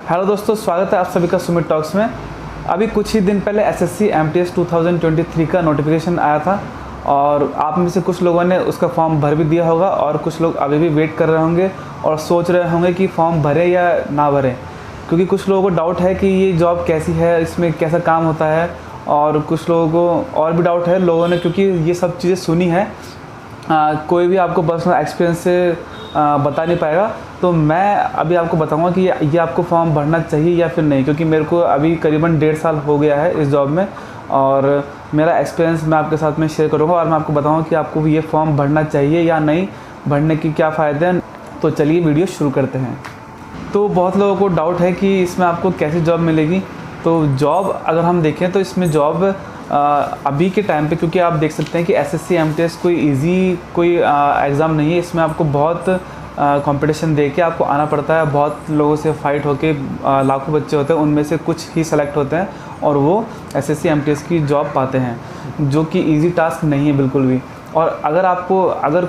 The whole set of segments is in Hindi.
हेलो दोस्तों, स्वागत है आप सभी का सुमित टॉक्स में। अभी कुछ ही दिन पहले एसएससी एमटीएस 2023 का नोटिफिकेशन आया था और आप में से कुछ लोगों ने उसका फॉर्म भर भी दिया होगा और कुछ लोग अभी भी वेट कर रहे होंगे और सोच रहे होंगे कि फॉर्म भरें या ना भरें, क्योंकि कुछ लोगों को डाउट है कि ये जॉब कैसी है, इसमें कैसा काम होता है, और कुछ लोगों को और भी डाउट है लोगों ने, क्योंकि ये सब चीज़ें सुनी है। कोई भी आपको पर्सनल एक्सपीरियंस से बता नहीं पाएगा। तो मैं अभी आपको बताऊंगा कि ये आपको फॉर्म भरना चाहिए या फिर नहीं, क्योंकि मेरे को अभी करीबन 1.5 साल हो गया है इस जॉब में और मेरा एक्सपीरियंस मैं आपके साथ में शेयर करूंगा और मैं आपको बताऊंगा कि आपको ये फॉर्म भरना चाहिए या नहीं, भरने की क्या फ़ायदे हैं। तो चलिए वीडियो शुरू करते हैं। तो बहुत लोगों को डाउट है कि इसमें आपको कैसी जॉब मिलेगी। तो जॉब अगर हम देखें तो इसमें जॉब अभी के टाइम पे, क्योंकि आप देख सकते हैं कि एसएससी एमटीएस कोई इजी एग्ज़ाम नहीं है। इसमें आपको बहुत कंपटीशन दे के आपको आना पड़ता है। बहुत लोगों से फाइट होके लाखों बच्चे होते हैं, उनमें से कुछ ही सेलेक्ट होते हैं और वो एसएससी एमटीएस की जॉब पाते हैं, जो कि इजी टास्क नहीं है बिल्कुल भी। और अगर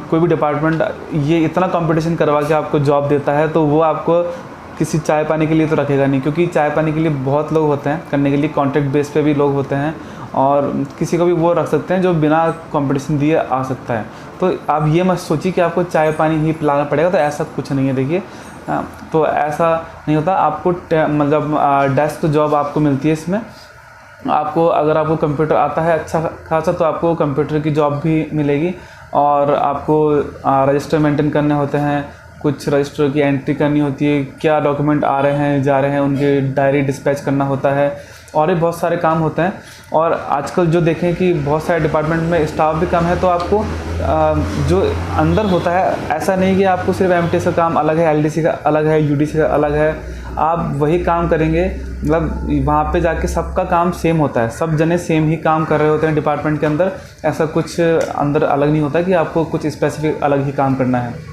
कोई भी डिपार्टमेंट ये इतना कंपटीशन करवा के आपको जॉब देता है तो वो आपको किसी चाय पानी के लिए तो रखेगा नहीं, क्योंकि चाय पानी के लिए बहुत लोग होते हैं करने के लिए, कॉन्ट्रैक्ट बेस पे भी लोग होते हैं और किसी को भी वो रख सकते हैं जो बिना कंपटीशन दिए आ सकता है। तो आप ये मत सोचिए कि आपको चाय पानी ही पिलाना पड़ेगा, तो ऐसा कुछ नहीं है। देखिए, तो ऐसा नहीं होता। आपको मतलब डेस्क जॉब आपको मिलती है। इसमें आपको, अगर आपको कंप्यूटर आता है अच्छा खासा, तो आपको कंप्यूटर की जॉब भी मिलेगी और आपको रजिस्टर मेंटेन करने होते हैं, कुछ रजिस्टर की एंट्री करनी होती है, क्या डॉक्यूमेंट आ रहे हैं जा रहे हैं उनके डायरी डिस्पैच करना होता है और भी बहुत सारे काम होते हैं। और आजकल जो देखें कि बहुत सारे डिपार्टमेंट में स्टाफ भी कम है, तो आपको जो अंदर होता है, ऐसा नहीं कि आपको सिर्फ एमटीएस का काम अलग है, एलडीसी का अलग है, यूडीसी का अलग है। आप वही काम करेंगे, मतलब वहाँ पे जाके सबका काम सेम होता है, सब जने सेम ही काम कर रहे होते हैं डिपार्टमेंट के अंदर। ऐसा कुछ अंदर अलग नहीं होता कि आपको कुछ स्पेसिफिक अलग ही काम करना है।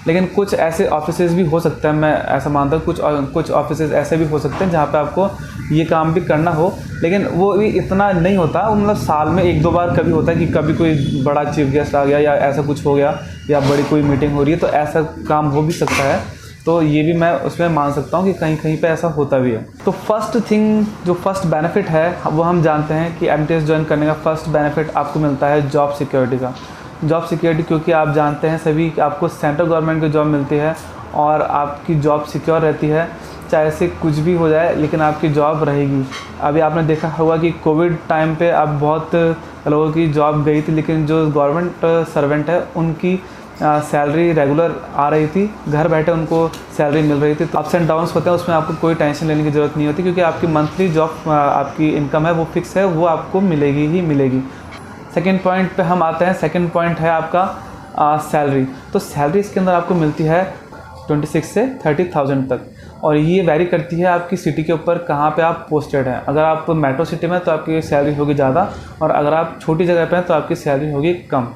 लेकिन कुछ ऐसे ऑफिसेज भी हो सकता है, मैं ऐसा मानता हूँ, कुछ ऑफिसेज ऐसे भी हो सकते हैं जहाँ पे आपको ये काम भी करना हो, लेकिन वो भी इतना नहीं होता। मतलब साल में 1-2 बार कभी होता है कि कभी कोई बड़ा चीफ गेस्ट आ गया या ऐसा कुछ हो गया या बड़ी कोई मीटिंग हो रही है, तो ऐसा काम हो भी सकता है। तो ये भी मैं उसमें मान सकता हूँ कि कहीं कहीं पे ऐसा होता भी है। तो फर्स्ट थिंग, जो फर्स्ट बेनिफिट है वो हम जानते हैं कि एमटीएस ज्वाइन करने का फर्स्ट बेनिफिट आपको मिलता है जॉब सिक्योरिटी का। जॉब सिक्योरिटी, क्योंकि आप जानते हैं सभी कि आपको सेंट्रल गवर्नमेंट की जॉब मिलती है और आपकी जॉब सिक्योर रहती है, चाहे से कुछ भी हो जाए लेकिन आपकी जॉब रहेगी। अभी आपने देखा होगा कि कोविड टाइम पे अब बहुत लोगों की जॉब गई थी, लेकिन जो गवर्नमेंट सर्वेंट है उनकी सैलरी रेगुलर आ रही थी, घर बैठे उनको सैलरी मिल रही थी। तो अप्स एंड डाउन्स होते हैं, उसमें आपको कोई टेंशन लेने की ज़रूरत नहीं होती, क्योंकि आपकी मंथली जॉब आपकी इनकम है वो फिक्स है, वो आपको मिलेगी ही मिलेगी। सेकेंड पॉइंट पे हम आते हैं। सेकेंड पॉइंट है आपका सैलरी। तो सैलरी इसके अंदर आपको मिलती है 26 से 30,000 तक, और ये वैरी करती है आपकी सिटी के ऊपर, कहाँ पे आप पोस्टेड हैं। अगर आप मेट्रो सिटी में तो आपकी सैलरी होगी ज़्यादा, और अगर आप छोटी जगह पे हैं तो आपकी सैलरी होगी कम।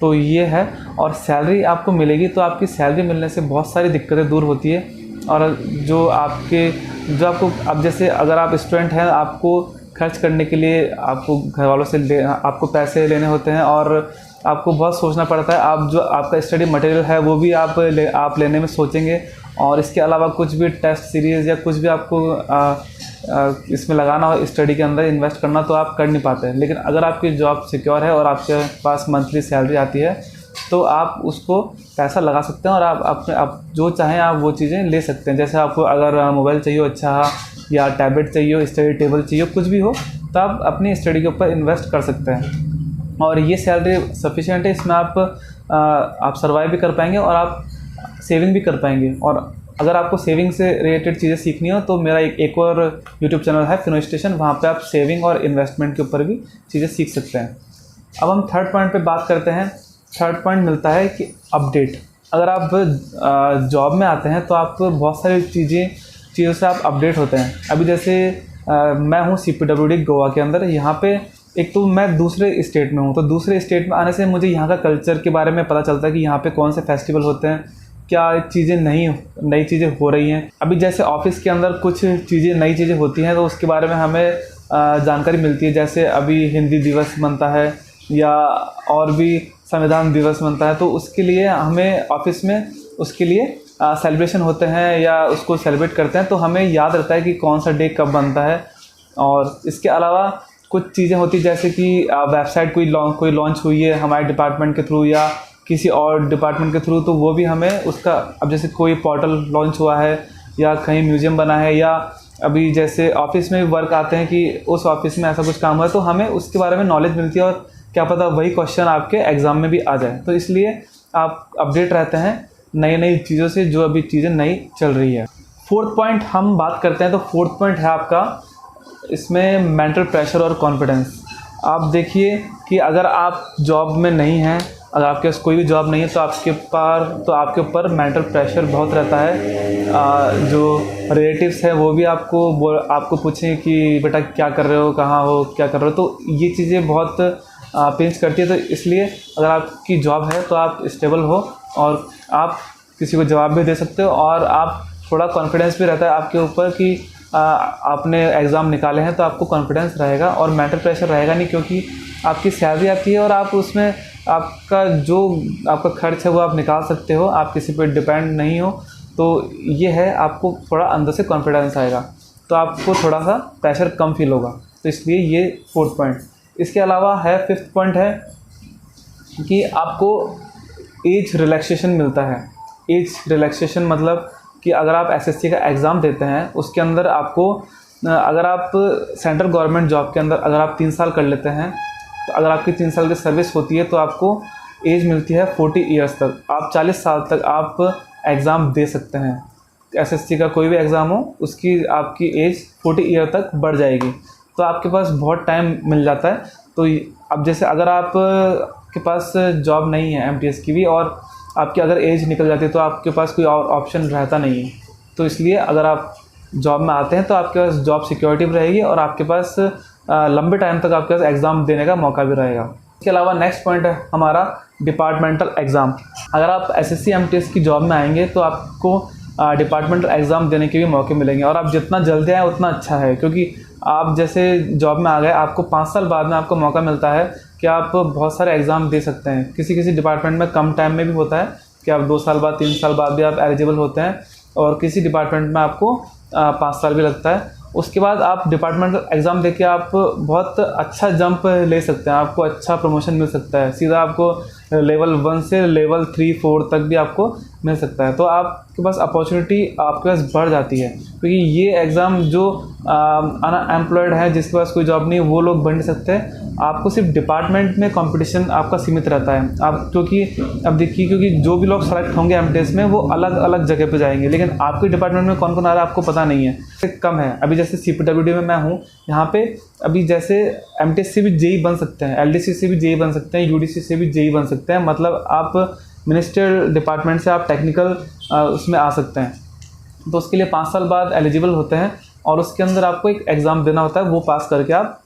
तो ये है, और सैलरी आपको मिलेगी तो आपकी सैलरी मिलने से बहुत सारी दिक्कतें दूर होती है। और जो आपको अब जैसे अगर आप स्टूडेंट हैं, आपको खर्च करने के लिए आपको घर वालों से आपको पैसे लेने होते हैं और आपको बहुत सोचना पड़ता है। आप जो आपका स्टडी मटेरियल है वो भी आप लेने में सोचेंगे, और इसके अलावा कुछ भी टेस्ट सीरीज़ या कुछ भी आपको इसमें लगाना हो, स्टडी के अंदर इन्वेस्ट करना, तो आप कर नहीं पाते हैं। लेकिन अगर आपकी जॉब सिक्योर है और आपके पास मंथली सैलरी आती है, तो आप उसको पैसा लगा सकते हैं और आप जो चाहें आप वो चीज़ें ले सकते हैं। जैसे आपको अगर मोबाइल चाहिए अच्छा, या टैबलेट चाहिए, स्टडी टेबल चाहिए, कुछ भी हो, तो आप अपनी स्टडी के ऊपर इन्वेस्ट कर सकते हैं। और ये सैलरी सफिशिएंट है, इसमें आप सर्वाइव भी कर पाएंगे और आप सेविंग भी कर पाएंगे। और अगर आपको सेविंग से रिलेटेड चीज़ें सीखनी हो तो मेरा एक और यूट्यूब चैनल है फिनो स्टेशन, वहाँ पे आप सेविंग और इन्वेस्टमेंट के ऊपर भी चीज़ें सीख सकते हैं। अब हम थर्ड पॉइंट पे बात करते हैं। थर्ड पॉइंट मिलता है कि अपडेट। अगर आप जॉब में आते हैं तो आप बहुत सारी चीज़ों से आप अपडेट होते हैं। अभी जैसे मैं हूँ CPWD गोवा के अंदर, यहाँ पे एक तो मैं दूसरे स्टेट में हूँ, तो दूसरे स्टेट में आने से मुझे यहाँ का कल्चर के बारे में पता चलता है कि यहाँ पे कौन से फेस्टिवल होते हैं, क्या चीज़ें नई चीज़ें हो रही हैं। अभी जैसे ऑफिस के अंदर कुछ नई चीज़ें होती हैं तो उसके बारे में हमें जानकारी मिलती है। जैसे अभी हिंदी दिवस बनता है या और भी संविधान दिवस बनता है, तो उसके लिए हमें ऑफिस में उसके लिए सेलिब्रेशन होते हैं या उसको सेलिब्रेट करते हैं तो हमें याद रहता है कि कौन सा डे कब बनता है। और इसके अलावा कुछ चीज़ें होती जैसे कि वेबसाइट कोई लॉन्च हुई है हमारे डिपार्टमेंट के थ्रू या किसी और डिपार्टमेंट के थ्रू, तो वो भी हमें उसका, अब जैसे कोई पोर्टल लॉन्च हुआ है या कहीं म्यूज़ियम बना है या अभी जैसे ऑफिस में वर्क आते हैं कि उस ऑफिस में ऐसा कुछ काम हुआ है, तो हमें उसके बारे में नॉलेज मिलती है और क्या पता वही क्वेश्चन आपके एग्ज़ाम में भी आ जाए। तो इसलिए आप अपडेट रहते हैं नई नई चीज़ों से, जो अभी चीज़ें नई चल रही है। फोर्थ पॉइंट हम बात करते हैं, तो फोर्थ पॉइंट है आपका इसमें मेंटल प्रेशर और कॉन्फिडेंस। आप देखिए कि अगर आप जॉब में नहीं हैं, अगर आपके पास कोई भी जॉब नहीं है तो आपके ऊपर मेंटल प्रेशर बहुत रहता है। जो रिलेटिव्स हैं वो भी आपको पूछें कि बेटा क्या कर रहे हो, कहाँ हो, क्या कर रहे हो, तो ये चीज़ें बहुत पिंच करती है। तो इसलिए अगर आपकी जॉब है तो आप स्टेबल हो और आप किसी को जवाब भी दे सकते हो और आप थोड़ा कॉन्फिडेंस भी रहता है आपके ऊपर कि आपने एग्ज़ाम निकाले हैं, तो आपको कॉन्फिडेंस रहेगा और मेंटल प्रेशर रहेगा नहीं, क्योंकि आपकी सैलरी आती है और आप उसमें आपका खर्च है वो आप निकाल सकते हो, आप किसी पे डिपेंड नहीं हो। तो ये है, आपको थोड़ा अंदर से कॉन्फिडेंस आएगा, तो आपको थोड़ा सा प्रेशर कम फील होगा। तो इसलिए ये फोर्थ पॉइंट। इसके अलावा है फिफ्थ पॉइंट है कि आपको एज रिलैक्सेशन मिलता है। एज रिलैक्सेशन मतलब कि अगर आप एसएससी का एग्ज़ाम देते हैं उसके अंदर आपको, अगर आप सेंट्रल गवर्नमेंट जॉब के अंदर अगर आप 3 साल कर लेते हैं, तो अगर आपकी 3 साल की सर्विस होती है तो आपको एज मिलती है 40 ईयर्स तक। आप 40 साल तक आप एग्ज़ाम दे सकते हैं। एसएससी का कोई भी एग्ज़ाम हो उसकी आपकी एज 40 ईयर तक बढ़ जाएगी, तो आपके पास बहुत टाइम मिल जाता है। तो अब जैसे अगर आप के पास जॉब नहीं है एमटीएस की भी और आपकी अगर एज निकल जाती है तो आपके पास कोई और ऑप्शन रहता नहीं है। तो इसलिए अगर आप जॉब में आते हैं तो आपके पास जॉब सिक्योरिटी भी रहेगी और आपके पास लंबे टाइम तक आपके पास एग्ज़ाम देने का मौका भी रहेगा। इसके अलावा नेक्स्ट पॉइंट है हमारा डिपार्टमेंटल एग्ज़ाम। अगर आप एसएससी एमटीएस की जॉब में आएंगे तो आपको डिपार्टमेंटल एग्ज़ाम देने के भी मौके मिलेंगे और आप जितना जल्दी आए उतना अच्छा है, क्योंकि आप जैसे जॉब में आ गए, आपको 5 साल बाद में आपको मौका मिलता है कि आप बहुत सारे एग्ज़ाम दे सकते हैं। किसी डिपार्टमेंट में कम टाइम में भी होता है कि आप 2 साल बाद 3 साल बाद भी आप एलिजिबल होते हैं और किसी डिपार्टमेंट में आपको 5 साल भी लगता है। उसके बाद आप डिपार्टमेंटल एग्ज़ाम देके आप बहुत अच्छा जंप ले सकते हैं, आपको अच्छा प्रमोशन मिल सकता है, सीधा आपको लेवल 1 से लेवल 3, 4 तक भी आपको मिल सकता है। तो आपके पास अपॉर्चुनिटी आपके पास बढ़ जाती है, क्योंकि ये एग्ज़ाम जो अनएम्प्लॉयड है, जिसके पास कोई जॉब नहीं, वो लोग बन नहीं सकते। आपको सिर्फ डिपार्टमेंट में कंपटीशन आपका सीमित रहता है। आप क्योंकि अब देखिए, क्योंकि जो भी लोग सेलेक्ट होंगे एमटीएस में वो अलग अलग जगह पे जाएंगे, लेकिन आपके डिपार्टमेंट में कौन कौन आ रहा है आपको पता नहीं है, कम है। अभी जैसे सीपीडब्ल्यूडी में मैं हूँ, यहाँ पे अभी जैसे एमटीएस से भी जेई बन सकते हैं, एलडीसी से भी जेई बन सकते हैं, यूडीसी से भी जेई बन सकते हैं। मतलब आप मिनिस्ट्रियल डिपार्टमेंट से आप टेक्निकल उसमें आ सकते हैं। तो उसके लिए 5 साल बाद एलिजिबल होते हैं और उसके अंदर आपको एक एग्ज़ाम देना होता है, वो पास करके आप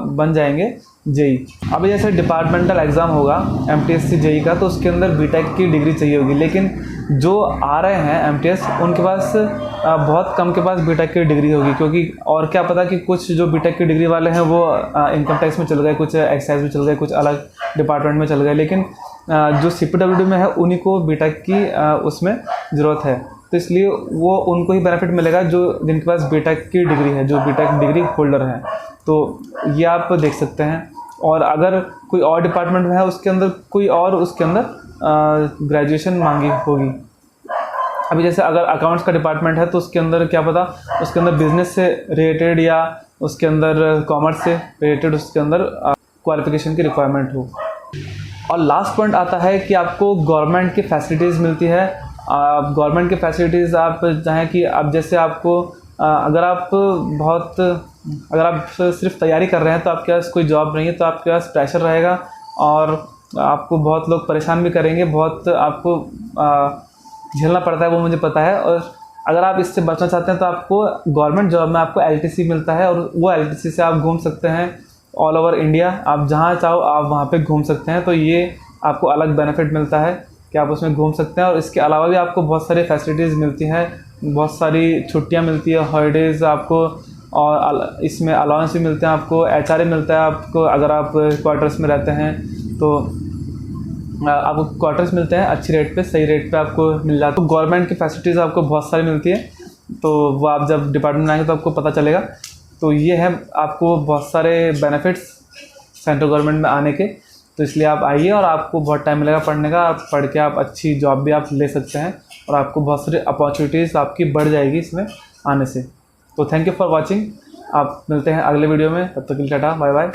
बन जाएंगे जेई। अभी जैसे डिपार्टमेंटल एग्ज़ाम होगा एमटीएस जेई का, तो उसके अंदर बीटेक की डिग्री चाहिए होगी, लेकिन जो आ रहे हैं एमटीएस उनके पास बहुत कम के पास बीटेक की डिग्री होगी, क्योंकि और क्या पता कि कुछ जो बीटेक की डिग्री वाले हैं वो इनकम टैक्स में चल गए, कुछ एक्साइज में चल गए, कुछ अलग डिपार्टमेंट में चल गए, लेकिन जो सीपीडब्ल्यूडी में है उन्हीं को बीटेक की उसमें ज़रूरत है। तो इसलिए वो उनको ही बेनिफिट मिलेगा जो जिनके पास बीटेक की डिग्री है, जो बीटेक डिग्री होल्डर हैं। तो ये आप देख सकते हैं। और अगर कोई और डिपार्टमेंट में है उसके अंदर ग्रेजुएशन मांगी होगी। अभी जैसे अगर अकाउंट्स का डिपार्टमेंट है तो उसके अंदर क्या पता उसके अंदर बिजनेस से रिलेटेड या उसके अंदर कॉमर्स से रिलेटेड उसके अंदर क्वालिफिकेशन की रिक्वायरमेंट हो। और लास्ट पॉइंट आता है कि आपको गवर्नमेंट की फैसिलिटीज़ मिलती है। गवर्नमेंट की फैसिलिटीज़ आप चाहें कि अब जैसे आपको अगर आप सिर्फ तैयारी कर रहे हैं तो आपके पास कोई जॉब नहीं है, तो आपके पास प्रेशर रहेगा और आपको बहुत लोग परेशान भी करेंगे, बहुत आपको झेलना पड़ता है, वो मुझे पता है। और अगर आप इससे बचना चाहते हैं तो आपको गवर्नमेंट जॉब में आपको एलटीसी मिलता है और वो एलटीसी से आप घूम सकते हैं ऑल ओवर इंडिया। आप जहाँ चाहो आप वहाँ पे घूम सकते हैं। तो ये आपको अलग बेनिफिट मिलता है कि आप उसमें घूम सकते हैं। और इसके अलावा भी आपको बहुत सारी फैसिलिटीज़ मिलती हैं, बहुत सारी छुट्टियाँ मिलती है, हॉलीडेज़ आपको, और इसमें अलाउंस भी मिलते हैं आपको, एचआरए मिलता है आपको अगर आप क्वार्टर्स में रहते हैं। तो आपको क्वार्टर्स मिलते हैं अच्छी रेट पे, सही रेट पे आपको मिल जाता है। तो गवर्नमेंट की फैसिलिटीज़ आपको बहुत सारी मिलती है, तो वो आप जब डिपार्टमेंट में आएंगे तो आपको पता चलेगा। तो ये है आपको बहुत सारे बेनिफिट्स सेंट्रल गवर्नमेंट में आने के। तो इसलिए आप आइए और आपको बहुत टाइम मिलेगा पढ़ने का, आप पढ़ के आप अच्छी जॉब भी आप ले सकते हैं और आपको बहुत सारी अपॉर्चुनिटीज़ आपकी बढ़ जाएगी इसमें आने से। तो थैंक यू फॉर वॉचिंग। आप मिलते हैं अगले वीडियो में, तब तक के लिए टाटा बाय बाय।